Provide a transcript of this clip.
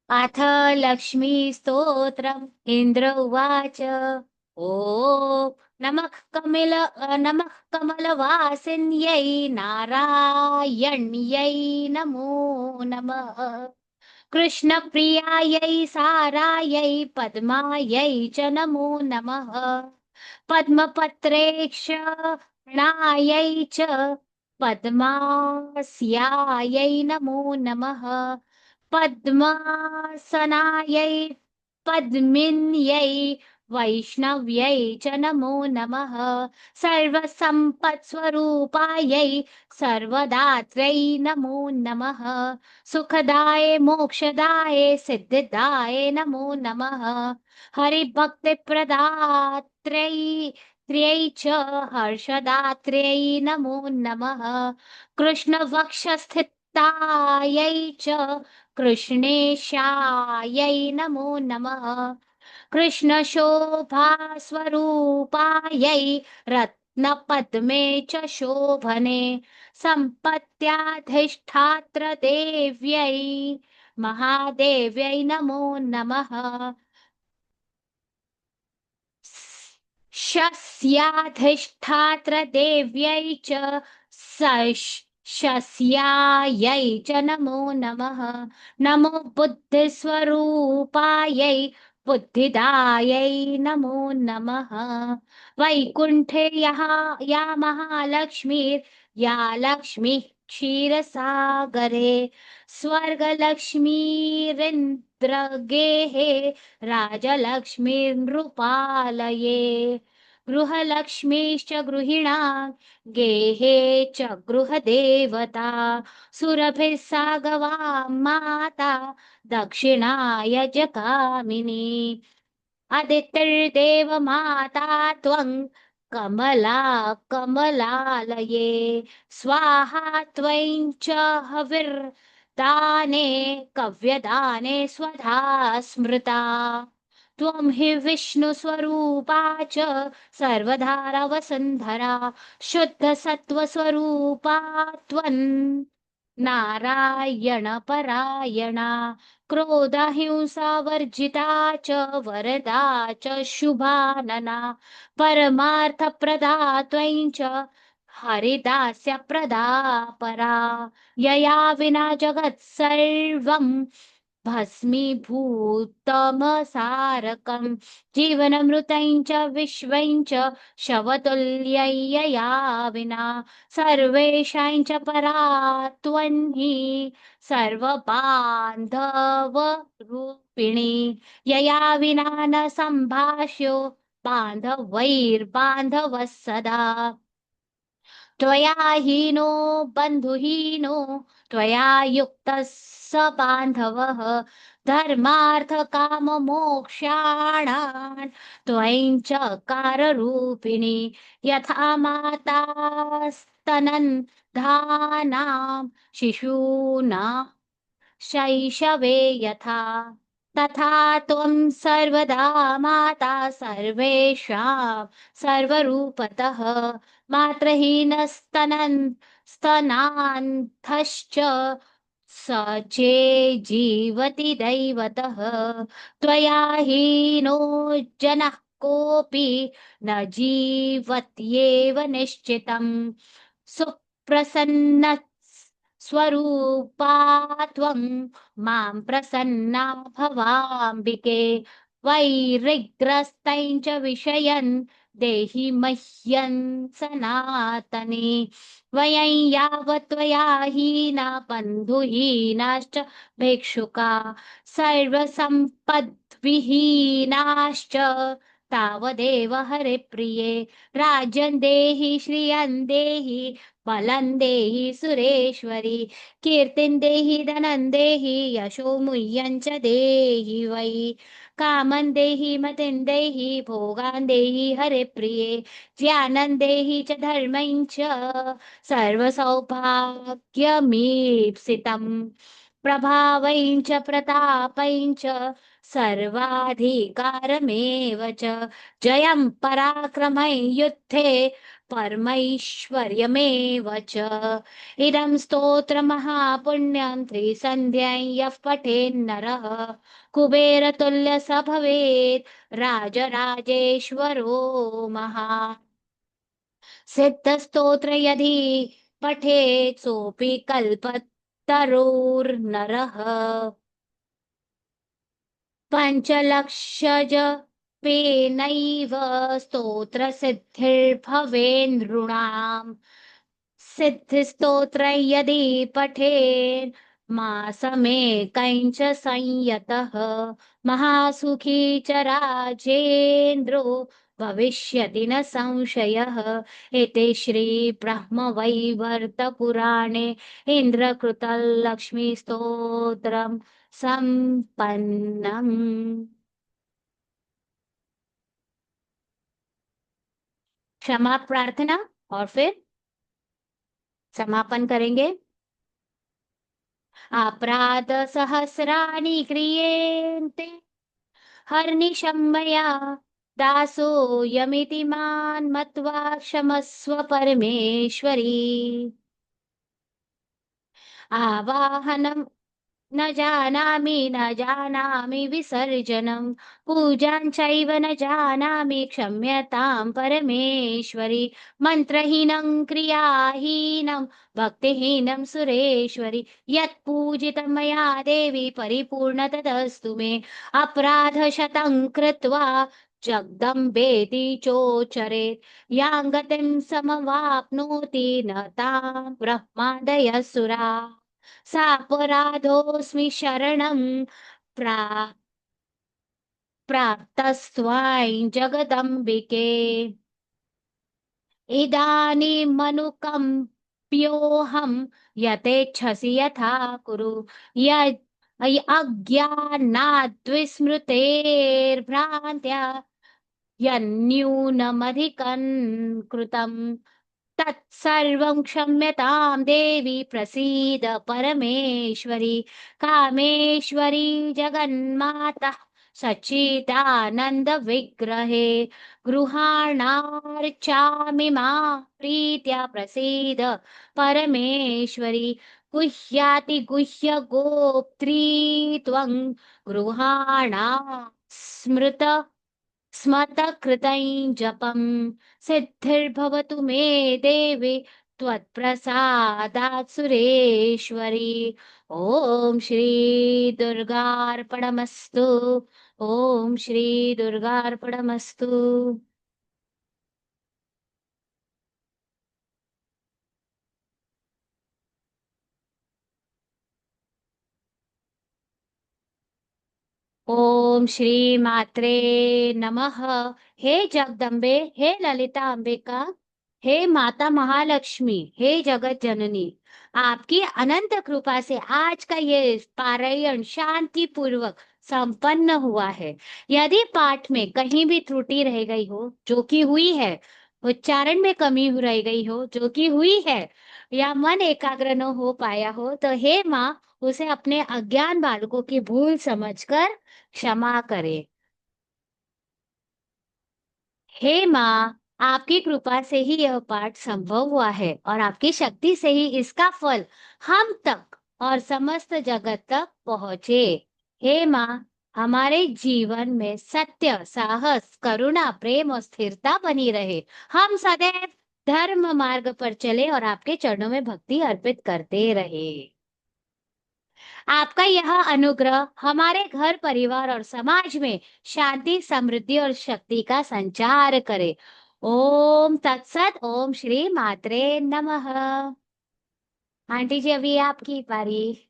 अथ लक्ष्मी स्तोत्रम् इन्द्र उवाच। ॐ नमः कमलवासिन्यै नारायण्यै नमो नमः। कृष्णप्रियायै सारायै पद्मायै च नमो नमः। पद्मपत्रेक्षणायै च पद्मास्यायै नमो नमः। पद्मासनायै पद्मिन्यै वैष्णव्यै च नमो नमः। सर्वसम्पत्स्वरूपायै सर्वदात्र्यै नमो नमः। सुखदाय मोक्षदाय सिद्धिदाय नमो नमः। हरिभक्तिप्रदात्र्यै त्र्यै च हर्षदात्र्यै नमो नमः। कृष्णवक्षस्थितायै च कृष्णेशायै नमो नमः। कृष्णशोभास्वरूपायै रत्नपद्मे च शोभने सम्पत्त्याधिष्ठात्र देव्यै महादेव्यै नमो नमः। शस्याधिष्ठात्र देव्यै च शस्यायै च नमो नमः। नमो बुद्धिस्वरूपायै बुद्धिदायै नमो नमः। वैकुण्ठे या महालक्ष्मीर्या लक्ष्मीः क्षीरसागरे स्वर्गलक्ष्मीरिन्द्रगेहे राजलक्ष्मीर्नृपालये गृहलक्ष्मीश्च गृहिणां गेहे च गृहदेवता सुरभिः सागवां माता दक्षिणाय जगामिनी अदितिर्देवमाता त्वं कमला कमलालये स्वाहा त्वं च हविर्दाने कव्यदाने स्वधा स्मृता त्वं हि विष्णुस्वरूपा च सर्वधारवसुन्धरा शुद्धसत्त्वस्वरूपा त्वं नारायणपरायणा क्रोधहिंसावर्जिता च वरदा च शुभानना परमार्थप्रदा त्वं च हरिदास्यप्रदा परा यया विना जगत् सर्वं भस्मीभूतमसारकम् जीवनमृतं च विश्वं च शवतुल्ययया विना सर्वेषां च परा त्वं हि सर्वबान्धवरूपिणी यया विना न सम्भाष्यो बान्धवैर्बान्धवः सदा त्वया हीनो बन्धुहीनो त्वया युक्तः स बान्धवः धर्मार्थकाममोक्षाणां त्वं च काररूपिणी यथा माता स्तनन्धानां शिशूनां शैशवे यथा तथा त्वं सर्वदा माता सर्वेषां सर्वरूपतः स्तनान्धश्च स चेजीवति दैवतः त्वया हीनो जनः कोऽपि न जीवत्येव निश्चितम् सुप्रसन्न स्वरूपा त्वं मां प्रसन्ना भवाम्बिके वैरिग्रस्तैं च विषयन् देहि मह्यं सनातने वयं यावत् त्वया हीना बन्धुहीनाश्च भिक्षुका सर्वसम्पद्विहीनाश्च तावदेव हरिप्रिये राज्यं देहि श्रियं देहि बलं देहि सुरेश्वरि कीर्तिं देहि धनं देहि यशो मुह्यं च देहि वै कामं देहि मतिं देहि भोगान् देहि हरिप्रिये ज्ञानं देहि च धर्मं च सर्वसौभाग्यमीप्सितम् प्रभावं च प्रतापं च सर्वाधिकारमेव च जयं पराक्रमं युद्धे परमैश्वर्यमेव च। इदं स्तोत्रमहापुण्यं त्रिसन्ध्यां यः पठेन्नरः कुबेरतुल्य स भवेत् राजराजेश्वरो महान्। सिद्धस्तोत्र यदि पठेत् सोऽपि कल्पतरुर्नरः पञ्चलक्षजपेनैव स्तोत्रसिद्धिर्भवेन्नृणाम्। सिद्धिस्तोत्र यदि पठेन् मासमेकं च संयतः महासुखी च राजेन्द्रो भविष्यति न संशयः। इति श्रीब्रह्मवैवर्तपुराणे इन्द्रकृतलक्ष्मीस्तोत्रम् संपन्नम। क्षमा प्रार्थना और फिर समापन करेंगे। अपराध सहस्राणि क्रियेन्ते हर्निशं मया दासोऽयमिति मां मत्वा क्षमस्व परमेश्वरी। आवाहनं न जानामि विसर्जनं पूजां चैव न जानामि क्षम्यतां परमेश्वरि। मन्त्रहीनं क्रियाहीनं भक्तिहीनं सुरेश्वरि यत् पूजितं मया देवी परिपूर्ण तदस्तु मे। अपराधशतं कृत्वा जगदम्बेति चोच्चरेत् यां गतिं समवाप्नोति न तां ब्रह्मादयः सापराधोऽस्मि शरणं प्रा प्राप्तस्त्वां जगदम्बिके। इदानीमनुकम्प्योऽहं यथेच्छसि यथा कुरु। यज् अज्ञानाद्विस्मृतेर्भ्रान्त्या यन्न्यूनमधिकं कृतम् तत्सर्वं क्षम्यतां देवी प्रसीद परमेश्वरी। कामेश्वरी जगन्माता सच्चिदानंद विग्रहे गृहाणार्चामि मां प्रीत्या प्रसीद परमेश्वरी। गुह्याति गुह्य गोप्त्री त्वं गृहाणा स्मृत स्मतकृतं जपं सिद्धिर्भवतु मे देवी त्वत्प्रसादात् सुरेश्वरी। ॐ श्री दुर्गार्पणमस्तु। ॐ श्री दुर्गार्पणमस्तु। ओम श्री मात्रे नमः। हे जगदम्बे, हे ललिता अंबिका, हे माता महालक्ष्मी, हे जगत जननी, आपकी अनंत कृपा से आज का ये पारायण शांति पूर्वक संपन्न हुआ है। यदि पाठ में कहीं भी त्रुटि रह गई हो, जो कि हुई है, उच्चारण में कमी रह गई हो, जो कि हुई है, या मन एकाग्र न हो पाया हो, तो हे माँ उसे अपने अज्ञान बालकों की भूल समझकर क्षमा करे। हे माँ, आपकी कृपा से ही यह पाठ संभव हुआ है और आपकी शक्ति से ही इसका फल हम तक और समस्त जगत तक पहुँचे। हे माँ, हमारे जीवन में सत्य, साहस, करुणा, प्रेम और स्थिरता बनी रहे। हम सदैव धर्म मार्ग पर चले और आपके चरणों में भक्ति अर्पित करते रहे। आपका यह अनुग्रह हमारे घर, परिवार और समाज में शांति, समृद्धि और शक्ति का संचार करे। ओम तत्सत। ओम श्री मात्रे नमः। आंटी जी, अभी आपकी पारी।